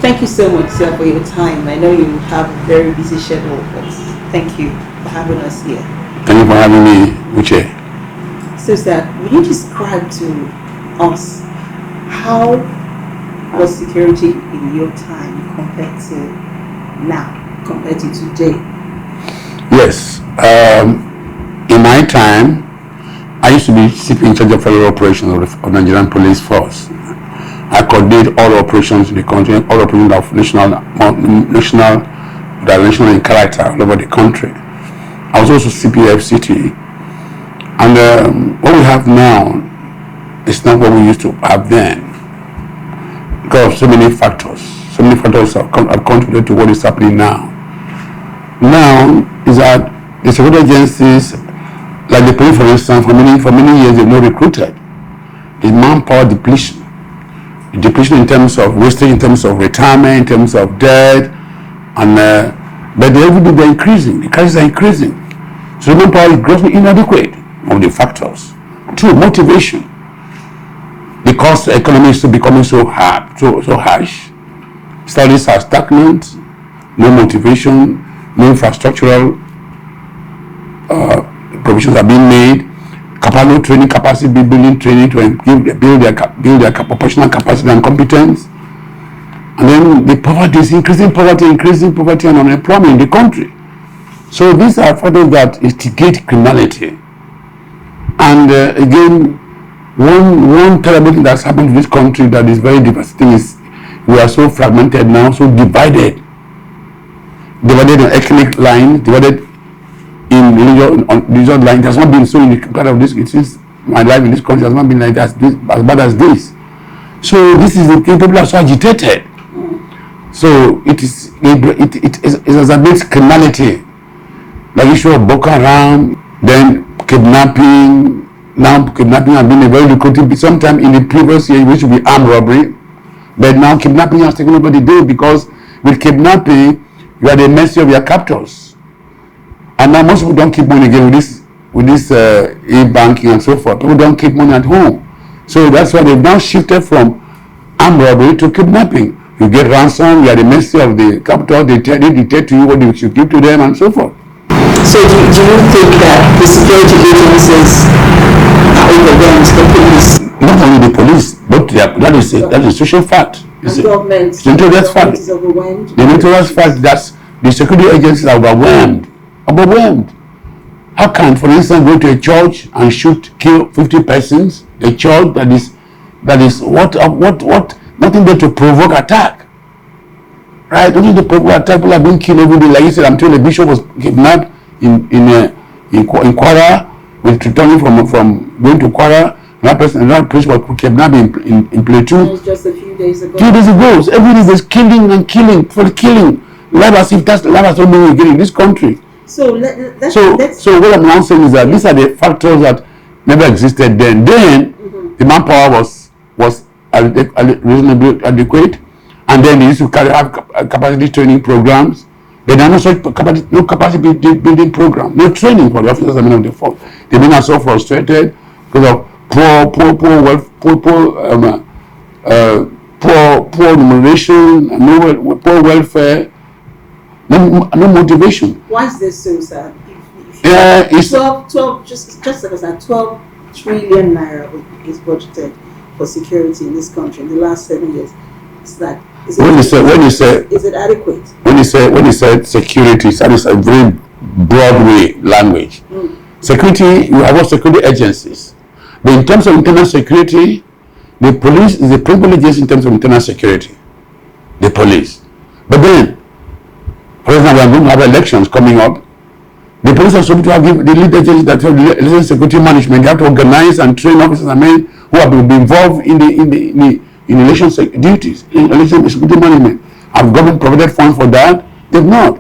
Thank you so much, sir, for your time. I know you have a very busy schedule, but thank you for having us here. Thank you for having me, Uche. So, sir, will you describe to us how was security in your time compared to now, compared to today? Yes. In my time, I used to be CP in charge of federal operations of Nigerian Police Force. I coordinate all operations in the country, all operations of national in character all over the country. I was also CPFCT. And what we have now is not what we used to have then, because of so many factors. So many factors have contributed to what is happening now. Now is that the security agencies, like the police, for instance, for many years they've not recruited. The manpower depletion in terms of wastage, in terms of retirement, in terms of death, and but every day they're increasing. The crises are increasing. So the manpower is grossly inadequate. Of the factors. 2, motivation. Because the economy is becoming so hard, so harsh. Studies are stagnant, no motivation, no infrastructural provisions are being made. No training, capacity building training to build their professional capacity and competence. And then the poverty is increasing poverty and unemployment in the country. So these are factors that instigate criminality. And again, one terrible thing that's happened to this country that is very devastating is we are so fragmented now, so divided on ethnic line, divided in religious line. It has not been so in the part of this. Since my life in this country has not been like that, as bad as this. So this is the thing, people are so agitated. So it exacerbates criminality, like issue of Boko Haram, then kidnapping. Now kidnapping has been a very lucrative. Sometime in the previous year, which would be armed robbery, but now kidnapping has taken over the day, because with kidnapping you are at the mercy of your captors. And now most people don't keep money again with this e-banking and so forth. People don't keep money at home, so that's why they've now shifted from armed robbery to kidnapping. You get ransom, you are at the mercy of the captor. They dictate to you what you should give to them and so forth. So do you think that the security agencies are overwhelmed, the police? Not only the police, but that is a social fact. The government is overwhelmed. The notorious fact that the security agencies are overwhelmed. How can, for instance, go to a church and kill 50 persons? A church that is what nothing but to provoke attack, right? Nothing to provoke attack. People are being killed every day. Like you said, I'm told the bishop was kidnapped in Kwara, with returning from going to Kwara. Another person was kidnapped in Plateau. It's just a few days ago. So every day there's killing and killing for killing. Life as if that's life has only again in this country. So what I'm now saying is that these are the factors that never existed then. The manpower was reasonably adequate, and then they used to have capacity training programs. There are no such capacity building program, no training for the officers and men of the force. They've been so frustrated because of poor remuneration, poor welfare, no motivation. Why is this so sad? It's 12 trillion naira is budgeted for security in this country in the last 7 years. Is it adequate? When you say security, that is a very broad way language. Security, you have all security agencies. But in terms of internal security, the police is the principal agency in terms of internal security. The police. But then, for example, we are going to have elections coming up. The police are supposed to have the lead agency that have the election security management. They have to organize and train officers and men who have been involved in election duties, in election security management. Have government provided funds for that? They've not.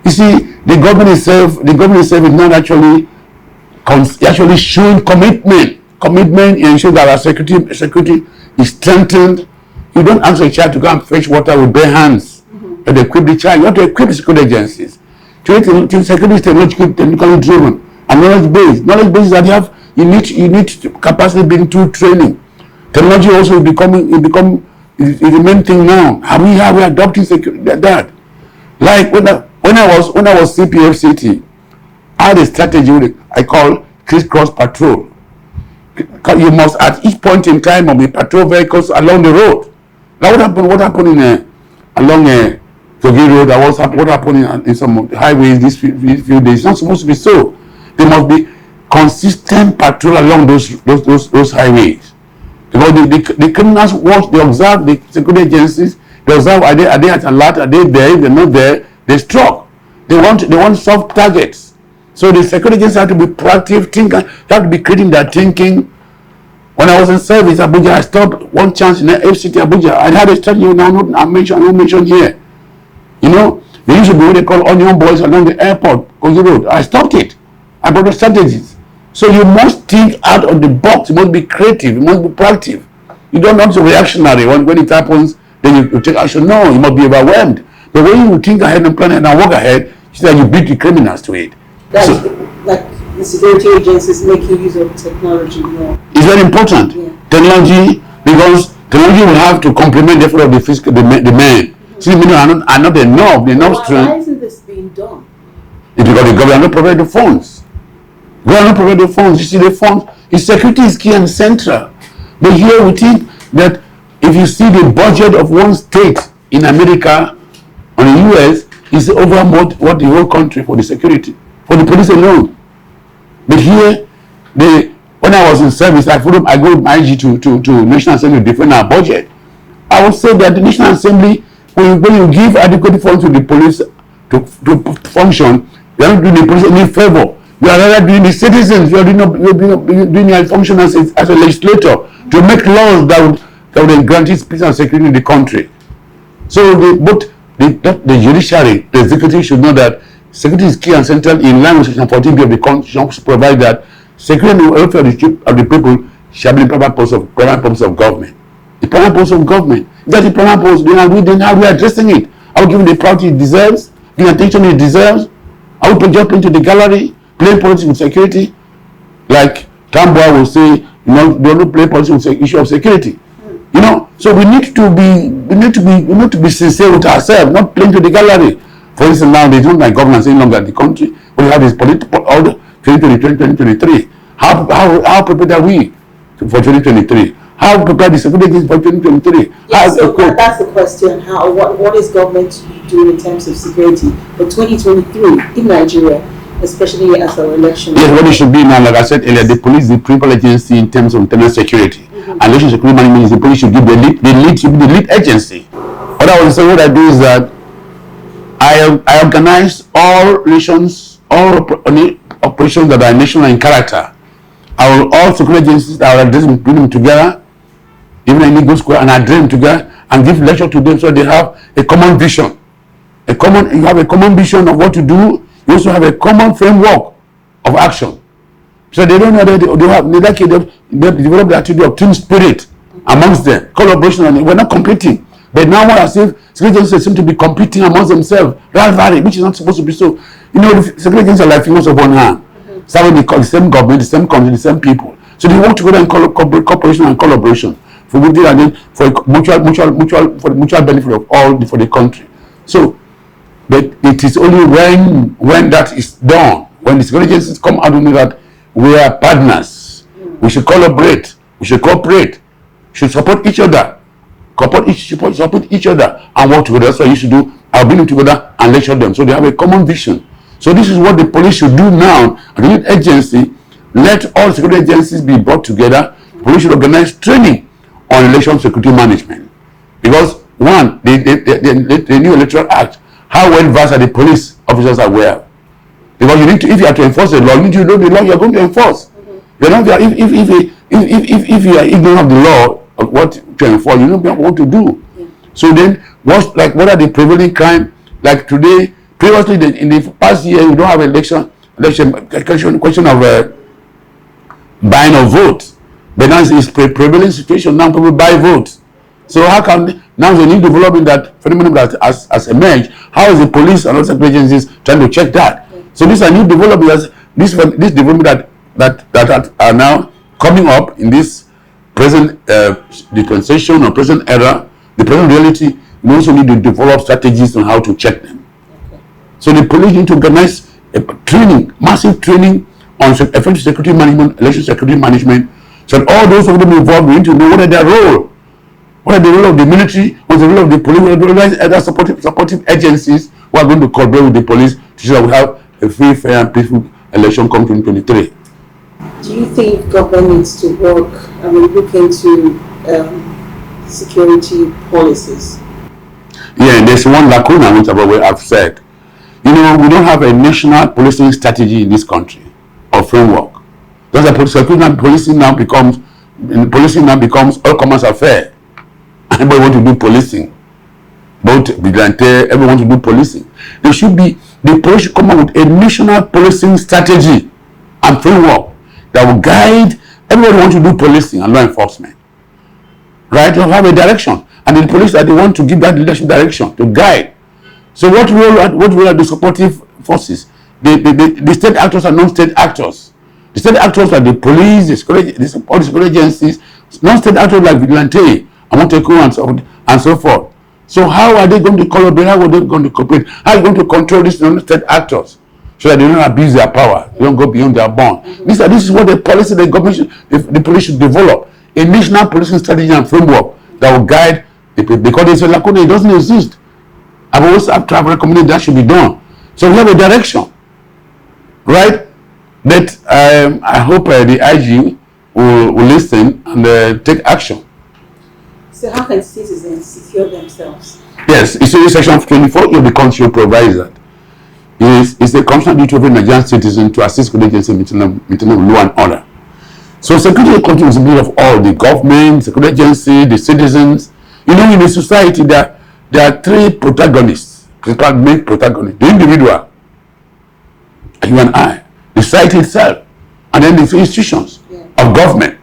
You see, the government itself is not actually showing commitment in ensuring that our security is strengthened. You don't ask a child to go and fetch water with bare hands and equip the child. You have to equip the security agencies. Security is technically driven and knowledge based. Knowledge based that you need capacity building through training. Technology also become is the main thing now. Are we adopting that? Like when I was CPFCT, I had a strategy I call crisscross patrol. You must at each point in time of the patrol vehicles along the road. Now what happened along Kogi Road? What happened in some highways these few days? It's not supposed to be so. There must be consistent patrol along those highways. Because the criminals watch, they observe the security agencies, they observe are they at alert, are they there? If they're not there, they struck. They want soft targets. So the security agencies have to be proactive, they have to be creating their thinking. When I was in service, Abuja, I stopped one chance in the FCT Abuja. I had a strategy I won't mention here. You know, they used to be what they call onion boys along the airport, Kogi Road. I stopped it. I brought the strategies. So you must think out of the box. You must be creative. You must be proactive. You don't want to be reactionary. When it happens, then you take action. No, you must be overwhelmed. But when you think ahead and plan ahead and walk ahead, it's like you beat the criminals to it. Like the security agencies making use of technology more. It's very important. Yeah. Technology, because technology will have to complement the effort of the men. Mm-hmm. See, men are not enough strength. Why isn't this being done? It's because the government not provide the funds. Government provide the funds. You see, the funds, security is key and central. But here we think that if you see the budget of one state in America or the US, is over what the whole country for the security, for the police alone. But here, when I was in service, I go with my IG to National Assembly to defend our budget. I would say that the National Assembly, when you give adequate funds to the police to function, you are not doing the police any favor. You are rather doing the citizens. You are doing your function as a legislator to make laws that would guarantee peace and security in the country. So both the judiciary, the executive should know that security is key and central in line with Section 14B of the Constitution to provide that security and welfare of the people shall be the primary purpose of government. The primary purpose of government. That's the primary purpose. Then how are we addressing it? Are we giving the priority it deserves? The attention it deserves? Are we just into the gallery, playing politics with security? Like Tamboa will say, don't play politics with the issue of security. So we need to be sincere with ourselves, not playing to the gallery. For instance, now they don't like governance any longer in the country. We have this political order 2023. How prepared are we for 2023? How prepared is security for 2023? Yes, so that's the question. What is government doing in terms of security for 2023 in Nigeria, especially as our election? Yes, what it should be now, like I said earlier, the police is the principal agency in terms of internal security. And national security management is the police should give the lead agency. What I want to say, what I do is that I organize all relations, all operations that are national in character. All security agencies, I will address them, bring them together, even in Eagle Square, and address them together and give lecture to them so they have a common vision. You have a common vision of what to do. You also have a common framework of action. So they don't know that they develop the attitude of team spirit amongst them, collaboration, and we're not competing. But now what I say, security agencies seem to be competing amongst themselves, rivalry, which is not supposed to be so. The security agencies are like fingers of one hand, serving the same government, the same country, the same people. So they work together in cooperation and collaboration for good and then for the mutual benefit of all for the country. So, but it is only when that is done, when the security agencies come out and know that we are partners, we should collaborate, we should cooperate, we should support each other. Support each other and work together. That's what you should do. I'll bring them together and lecture them so they have a common vision. So this is what the police should do now. And the lead agency, let all security agencies be brought together. The police should organize training on election security management. Because one, the new electoral act, how well versed are the police officers aware? Because you need to, if you have to enforce the law, you need to know the law you are going to enforce. You're not, if you are ignorant of the law of what to enforce, you don't know what to do. So then, what are the prevailing crime? Like today, previously in the past year, we don't have election question of buying of votes. But now it's prevailing situation. Now people buy votes. So how come now the new development that phenomenon that has emerged? How is the police and other agencies trying to check that? So these are new developments. This development that are now coming up in this present dispensation or present era. the present reality, we also need to develop strategies on how to check them. Okay. So the police need to organize a training, massive training on effective security management, election security management, so that all those of them involved need to know what are their role. What are the role of the military? What's the role of the police? What are the other supportive agencies who are going to collaborate with the police to ensure that we have a free, fair, and peaceful election come 2023? Do you think government needs to look into security policies? Yeah, there's one lacuna which I've said. We don't have a national policing strategy in this country or framework. That's why policing now becomes all commerce affair. Everybody want to do policing. Both vigilante, everyone want to do policing. The police should come up with a national policing strategy and framework that will guide everybody want to do policing and law enforcement. Right? They'll have a direction. And the police that they want to give that leadership direction to guide. So what role are the supportive forces? The state actors and non-state actors. The state actors are the police, the security agencies, non-state actors like vigilante, and so forth. So how are they going to collaborate? How are they going to cooperate? How are they going to control these non-state actors so that they don't abuse their power? They don't go beyond their bound. This is what the policy the government the police should develop. A national policing strategy and framework that will guide the people. Because there's a lacuna, it doesn't exist. I've always recommended that should be done. So we have a direction. Right? That I hope the IG will listen and take action. So how can citizens secure themselves? Yes, it's in section 24 of the Constitution provides that. It's the constitutional duty of a Nigerian citizen to assist the agency in maintaining law and order. So security of the country is the of all, the government, security agency, the citizens. In the society there are three protagonists, main protagonists: the individual, you and I, the society itself, and then the institutions of government,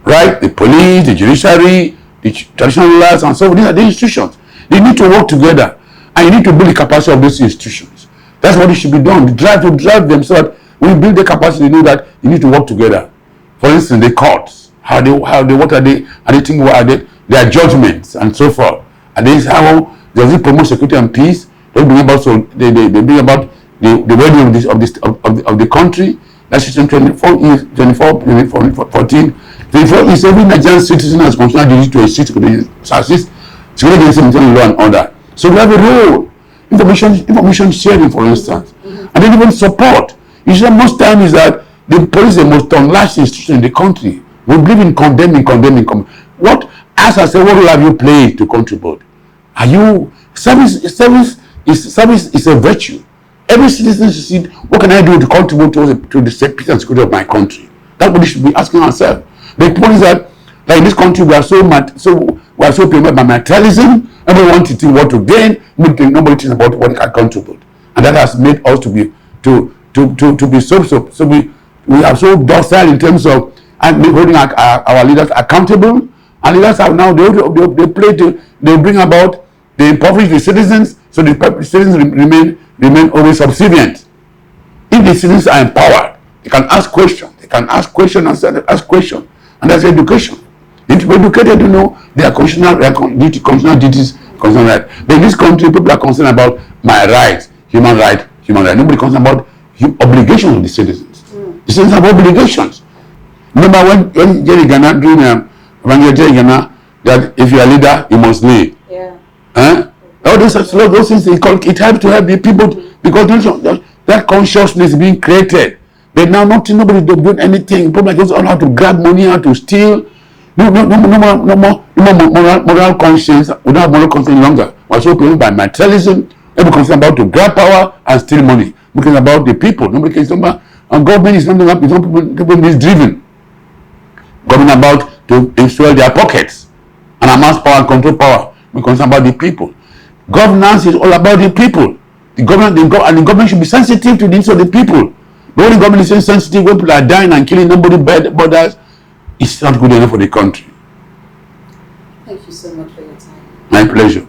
right? The police, the judiciary, the traditional rulers, and so on. These are the institutions. They need to work together, and you need to build the capacity of those institutions. That's what it should be done. To drive them so that when you build the capacity, you know that you need to work together. For instance, the courts, what are they, their judgments, and so forth. And this is how does it promote security and peace? They bring about the well-being of the country. That's section 24 is every Nigerian citizen has constitutional duty to assist security agency maintaining law and order. So we have a role, information sharing, for instance, and then even support. You see, most times is that the police is the most unlatched institution in the country. We believe in condemning. What? Ask ourselves, what role have you played to contribute? Are you service is a virtue. Every citizen should see, what can I do to contribute to the safety and security of my country? That's what we should be asking ourselves. The point is that in this country we are so prepared by materialism. Everyone wants to think what to gain. Nobody thinks about what can contribute, and that has made us to be so we are so docile in terms of holding our leaders accountable. And leaders have now they bring about, they impoverish the citizens, so the citizens remain always subservient. If the citizens are empowered, they can ask questions. And ask questions, and that's education. You need to be educated to know their constitutional duties, constitutional rights. But in this country, people are concerned about my rights, human rights. Nobody concerned about obligations of the citizens. The citizens have obligations. Remember when Jerry Ghana that if you are a leader, you must lead. Yeah. All those things it helps to help the people because that consciousness is being created. But now nobody doing anything. People just all how to grab money, how to steal. No more moral conscience. We don't have moral conscience longer. We're so prepared by materialism. Everybody concerned about to grab power and steal money. Because about the people. Nobody cares about. And government is not people misdriven. Government about to ensure their pockets and amass power and control power. We're concerned about the people. Governance is all about the people. The government should be sensitive to the needs of the people. But when the government is sensitive, when people are dying and killing nobody borders, it's not good enough for the country. Thank you so much for your time. My pleasure.